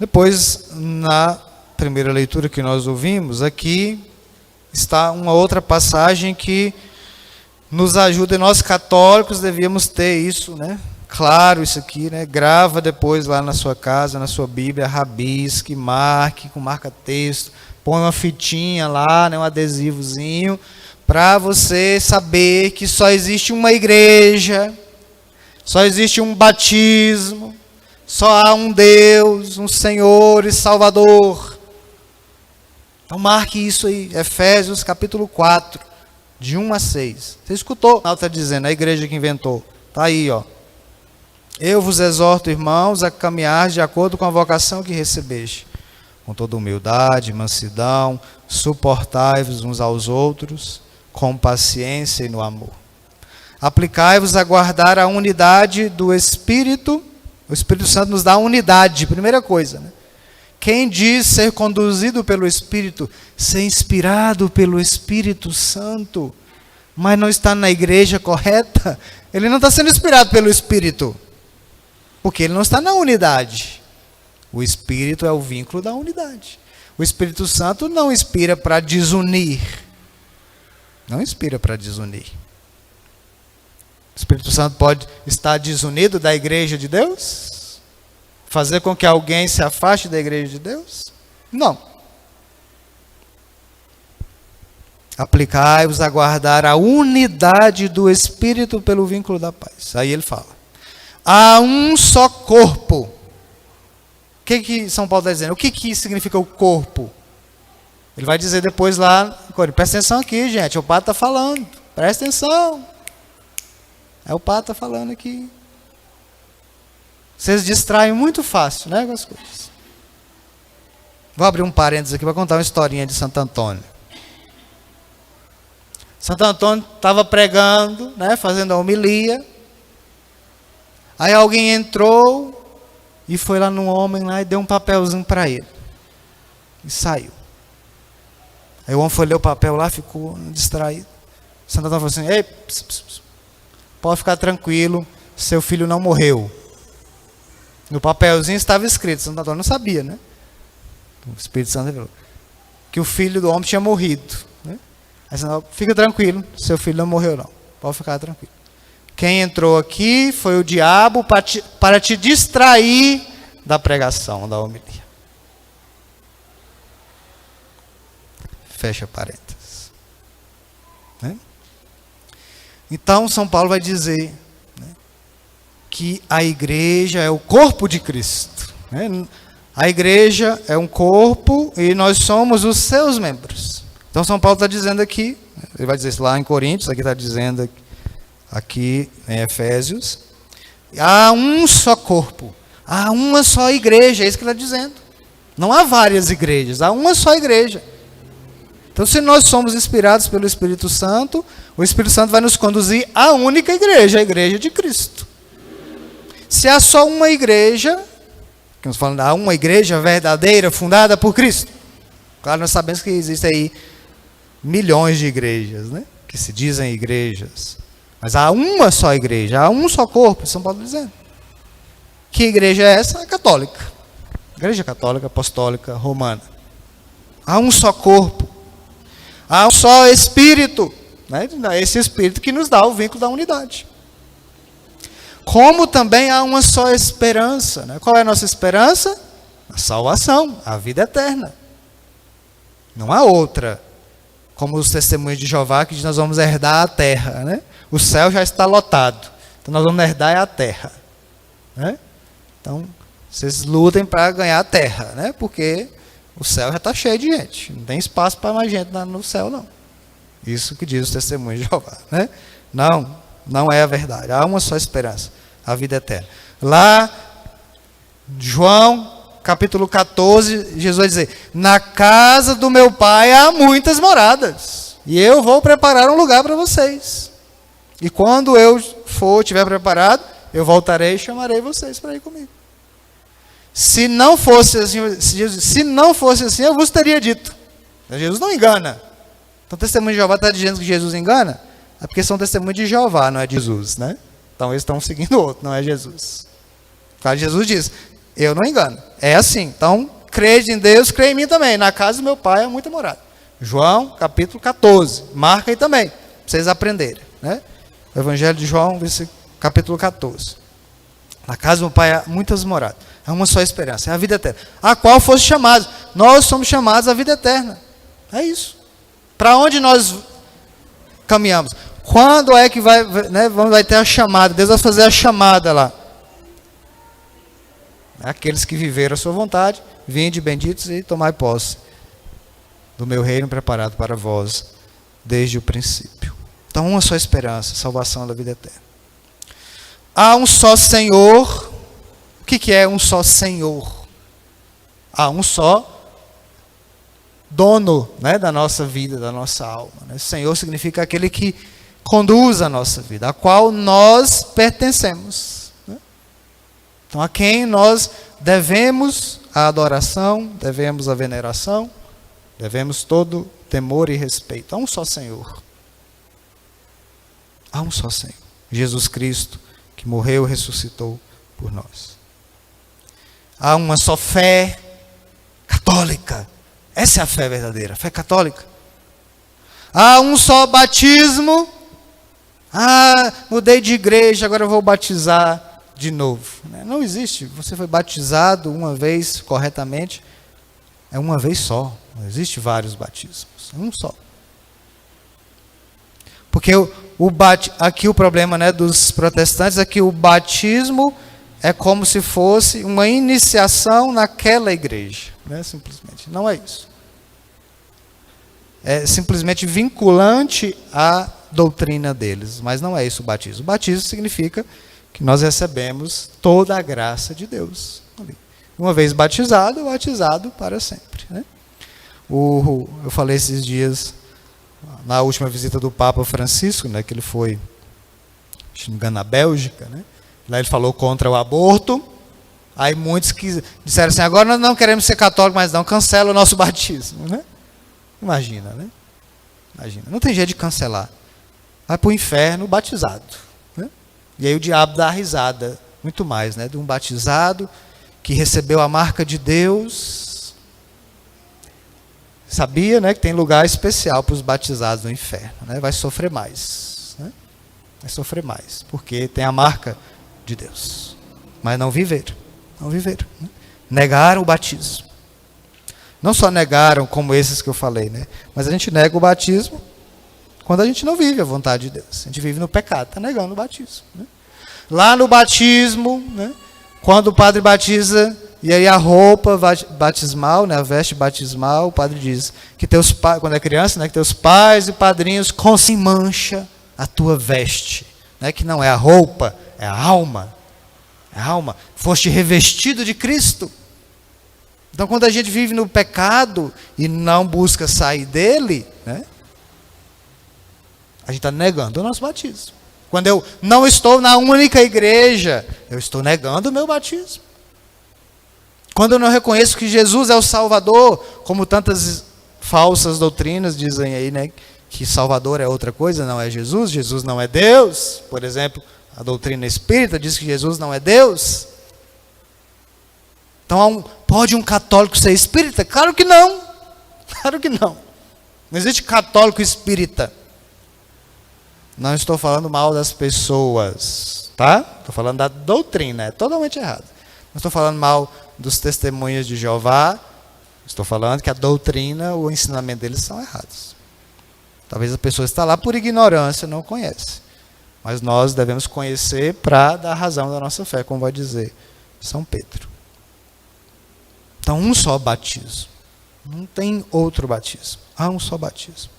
Depois, na primeira leitura que nós ouvimos, aqui está uma outra passagem que nos ajuda, e nós católicos devíamos ter isso, né? Claro, isso aqui, né? Grava depois lá na sua casa, na sua Bíblia, rabisque, marque, com marca-texto, põe uma fitinha lá, né? Um adesivozinho, para você saber que só existe uma igreja, só existe um batismo, só há um Deus, um Senhor e Salvador. Então marque isso aí, Efésios capítulo 4, de 1 a 6. Você escutou? Não está dizendo, a igreja que inventou. Está aí, ó. Eu vos exorto, irmãos, a caminhar de acordo com a vocação que recebeste, com toda humildade, mansidão, suportai-vos uns aos outros, com paciência e no amor. Aplicai-vos a guardar a unidade do Espírito. O Espírito Santo nos dá a unidade, primeira coisa, né? Quem diz ser conduzido pelo Espírito, ser inspirado pelo Espírito Santo, mas não está na igreja correta, ele não está sendo inspirado pelo Espírito, porque ele não está na unidade. O Espírito é o vínculo da unidade. O Espírito Santo não inspira para desunir. Não inspira para desunir. O Espírito Santo pode estar desunido da igreja de Deus? Fazer com que alguém se afaste da igreja de Deus? Não. Aplicai-vos a guardar a unidade do Espírito pelo vínculo da paz. Aí ele fala. Há um só corpo. O que São Paulo está dizendo? O que significa o corpo? Ele vai dizer depois lá. Presta atenção aqui, gente. O padre está falando. Presta atenção. É o padre está falando aqui. Vocês distraem muito fácil, né, com as coisas. Vou abrir um parênteses aqui para contar uma historinha de Santo Antônio. Santo Antônio estava pregando, né, fazendo a homilia. Aí alguém entrou e foi lá num homem lá e deu um papelzinho para ele. E saiu. Aí o homem foi ler o papel lá, ficou distraído. Santo Antônio falou assim, ei, pode ficar tranquilo, seu filho não morreu. No papelzinho estava escrito, Santo Antônio não sabia, né? O Espírito Santo revelou que o filho do homem tinha morrido, né? Aí Santo Antônio, fica tranquilo, seu filho não morreu não, pode ficar tranquilo. Quem entrou aqui foi o diabo para te distrair da pregação, da homilia. Fecha parênteses. Né? Então, São Paulo vai dizer, né, que a igreja é o corpo de Cristo. Né? A igreja é um corpo e nós somos os seus membros. Então, São Paulo está dizendo aqui, ele vai dizer isso lá em Coríntios, aqui está dizendo aqui em Efésios, há um só corpo, há uma só igreja, é isso que ele está dizendo. Não há várias igrejas, há uma só igreja. Então, se nós somos inspirados pelo Espírito Santo, o Espírito Santo vai nos conduzir à única igreja, a igreja de Cristo. Se há só uma igreja, estamos falando, há uma igreja verdadeira, fundada por Cristo. Claro, nós sabemos que existem aí milhões de igrejas, né, que se dizem igrejas. Mas há uma só igreja, há um só corpo, São Paulo dizendo. Que igreja é essa? A católica. Igreja católica, apostólica, romana. Há um só corpo. Há um só Espírito. Né? Esse Espírito que nos dá o vínculo da unidade. Como também há uma só esperança. Né? Qual é a nossa esperança? A salvação, a vida eterna. Não há outra. Como os testemunhos de Jeová, que nós vamos herdar a terra, né? O céu já está lotado. Então nós vamos herdar a terra. Né? Então, vocês lutem para ganhar a terra, né? Porque o céu já está cheio de gente. Não tem espaço para mais gente no céu, não. Isso que diz os testemunhos de Jeová. Né? Não é a verdade. Há uma só esperança, a vida eterna. Lá, João, capítulo 14, Jesus vai dizer, na casa do meu pai há muitas moradas, e eu vou preparar um lugar para vocês. E quando eu estiver preparado, eu voltarei e chamarei vocês para ir comigo. Se não fosse assim, eu vos teria dito. Jesus não engana. Então o testemunho de Jeová está dizendo que Jesus engana? É porque são testemunhos de Jeová, não é de Jesus, né? Então eles estão seguindo o outro, não é Jesus. Claro, Jesus diz, Eu não engano. É assim. Então, crede em Deus, crê em mim também. Na casa do meu pai é muita morada. João, capítulo 14. Marca aí também, para vocês aprenderem. Né? O Evangelho de João, capítulo 14. Na casa do meu pai há muitas moradas. É uma só esperança, é a vida eterna. A qual fosse chamados. Nós somos chamados à vida eterna. É isso. Para onde nós caminhamos? Quando é que vai ter a chamada? Deus vai fazer a chamada lá. Aqueles que viveram a sua vontade, vinde benditos e tomai posse do meu reino preparado para vós desde o princípio. Então, uma só esperança, salvação da vida eterna. Há um só Senhor. O que é um só Senhor? Há um só dono, né, da nossa vida, da nossa alma. Né? Senhor significa aquele que conduz a nossa vida, a qual nós pertencemos. Né? Então, a quem nós devemos a adoração, devemos a veneração, devemos todo temor e respeito. Há um só Senhor. Há um só Senhor. Jesus Cristo, que morreu e ressuscitou por nós. Há uma só fé católica. Essa é a fé verdadeira, a fé católica. Há um só batismo. Mudei de igreja, agora eu vou batizar de novo. Não existe. Você foi batizado uma vez corretamente. É uma vez só. Não existe vários batismos. É um só. Porque aqui o problema, né, dos protestantes é que o batismo é como se fosse uma iniciação naquela igreja. Né, simplesmente. Não é isso. É simplesmente vinculante à doutrina deles. Mas não é isso o batismo. O batismo significa que nós recebemos toda a graça de Deus. Uma vez batizado, batizado para sempre. Né? Eu falei esses dias, na última visita do Papa Francisco, né, que ele foi, se não me engano, na Bélgica, né? Lá ele falou contra o aborto. Aí muitos que disseram assim, agora nós não queremos ser católicos, mas não, cancela o nosso batismo. Né? Imagina, né? Imagina. Não tem jeito de cancelar. Vai para o inferno batizado. Né? E aí o diabo dá a risada, muito mais, né? De um batizado que recebeu a marca de Deus. Sabia, né, que tem lugar especial para os batizados no inferno. Né? Vai sofrer mais. Né? Vai sofrer mais, porque tem a marca de Deus. Mas não viveram. Não viveram. Né? Negaram o batismo. Não só negaram como esses que eu falei, né? Mas a gente nega o batismo quando a gente não vive a vontade de Deus. A gente vive no pecado, está negando o batismo. Né? Lá no batismo, né? Quando o padre batiza, e aí a roupa batismal, né? A veste batismal, o padre diz que teus pais, quando é criança, né? Que teus pais e padrinhos sem mancha a tua veste. Né? Que não é a roupa, é a alma. É a alma. Foste revestido de Cristo. Então, quando a gente vive no pecado e não busca sair dele, né, a gente está negando o nosso batismo. Quando eu não estou na única igreja, eu estou negando o meu batismo. Quando eu não reconheço que Jesus é o Salvador, como tantas falsas doutrinas dizem aí, né, que Salvador é outra coisa, não é Jesus, Jesus não é Deus. Por exemplo, a doutrina espírita diz que Jesus não é Deus. Então, pode um católico ser espírita? Claro que não. Claro que não. Não existe católico espírita. Não estou falando mal das pessoas, tá? Estou falando da doutrina, é totalmente errado. Não estou falando mal dos testemunhas de Jeová. Estou falando que a doutrina, o ensinamento deles são errados. Talvez a pessoa está lá por ignorância, não conhece. Mas nós devemos conhecer para dar razão da nossa fé, como vai dizer São Pedro. Então, um só batismo. Não tem outro batismo. Há um só batismo.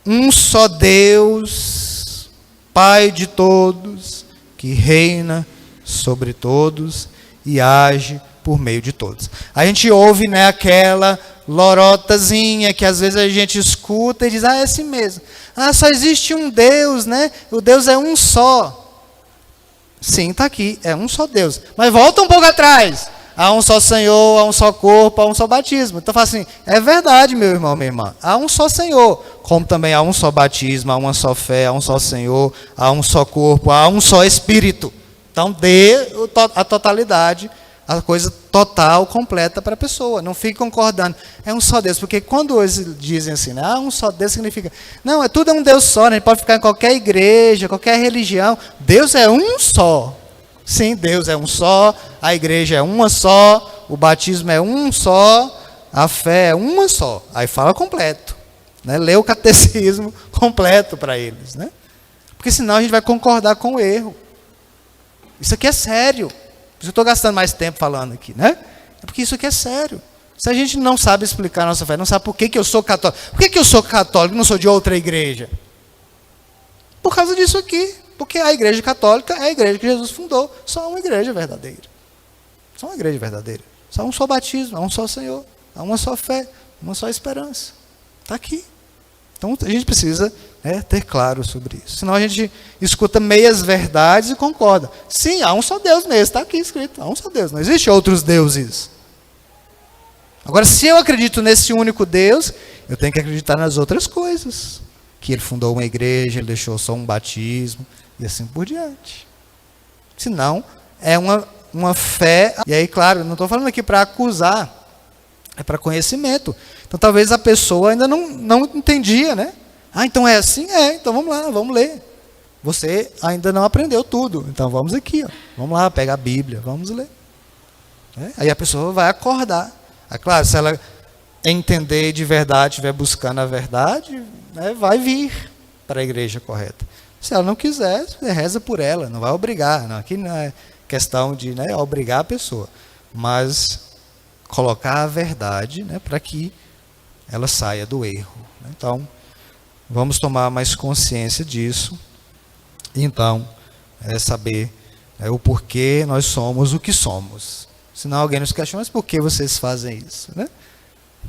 Um só Deus, Pai de todos, que reina sobre todos e age por meio de todos. A gente ouve, né, aquela lorotazinha que às vezes a gente escuta e diz, é assim mesmo. Só existe um Deus, né? O Deus é um só. Sim, está aqui, é um só Deus. Mas volta um pouco atrás. Há um só Senhor, há um só corpo, há um só batismo. Então fala assim, é verdade, meu irmão, minha irmã. Há um só Senhor, como também há um só batismo, há uma só fé, há um só Senhor, há um só corpo, há um só Espírito. Então dê a totalidade, a coisa total, completa para a pessoa. Não fique concordando. É um só Deus. Porque quando eles dizem assim, né, um só Deus significa... Não, tudo é um Deus só. Né? A gente pode ficar em qualquer igreja, qualquer religião. Deus é um só. Sim, Deus é um só. A igreja é uma só. O batismo é um só. A fé é uma só. Aí fala completo. Né? Lê o catecismo completo para eles. Né? Porque senão a gente vai concordar com o erro. Isso aqui é sério. Por isso eu estou gastando mais tempo falando aqui, né? É porque isso aqui é sério. Se a gente não sabe explicar a nossa fé, não sabe por que eu sou católico. Por que eu sou católico e não sou de outra igreja? Por causa disso aqui. Porque a igreja católica é a igreja que Jesus fundou. Só uma igreja verdadeira. Só uma igreja verdadeira. Só um só batismo, há um só Senhor. Há uma só fé, uma só esperança. Está aqui. Então a gente precisa ter claro sobre isso. Senão a gente escuta meias verdades e concorda. Sim, há um só Deus mesmo, está aqui escrito. Há um só Deus, não existe outros deuses. Agora, se eu acredito nesse único Deus, eu tenho que acreditar nas outras coisas. Que ele fundou uma igreja, ele deixou só um batismo, e assim por diante. Senão, é uma fé... E aí, claro, não estou falando aqui para acusar, é para conhecimento. Então, talvez a pessoa ainda não entendia, né? Ah, então é assim? Então vamos lá, vamos ler. Você ainda não aprendeu tudo, então vamos aqui, ó. Vamos lá, pega a Bíblia, vamos ler. Aí a pessoa vai acordar. É claro, se ela entender de verdade, estiver buscando a verdade, vai vir para a igreja correta. Se ela não quiser, reza por ela, não vai obrigar. Não, aqui não é questão de obrigar a pessoa, mas colocar a verdade, para que ela saia do erro. Então, vamos tomar mais consciência disso. Então, saber o porquê nós somos o que somos. Senão alguém nos questiona, mas por que vocês fazem isso?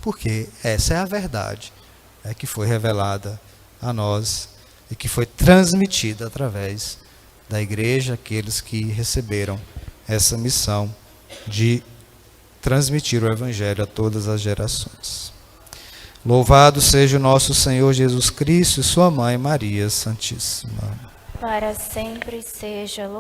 Porque essa é a verdade que foi revelada a nós e que foi transmitida através da igreja, aqueles que receberam essa missão de transmitir o Evangelho a todas as gerações. Louvado seja o nosso Senhor Jesus Cristo e sua Mãe Maria Santíssima. Para sempre seja louvado.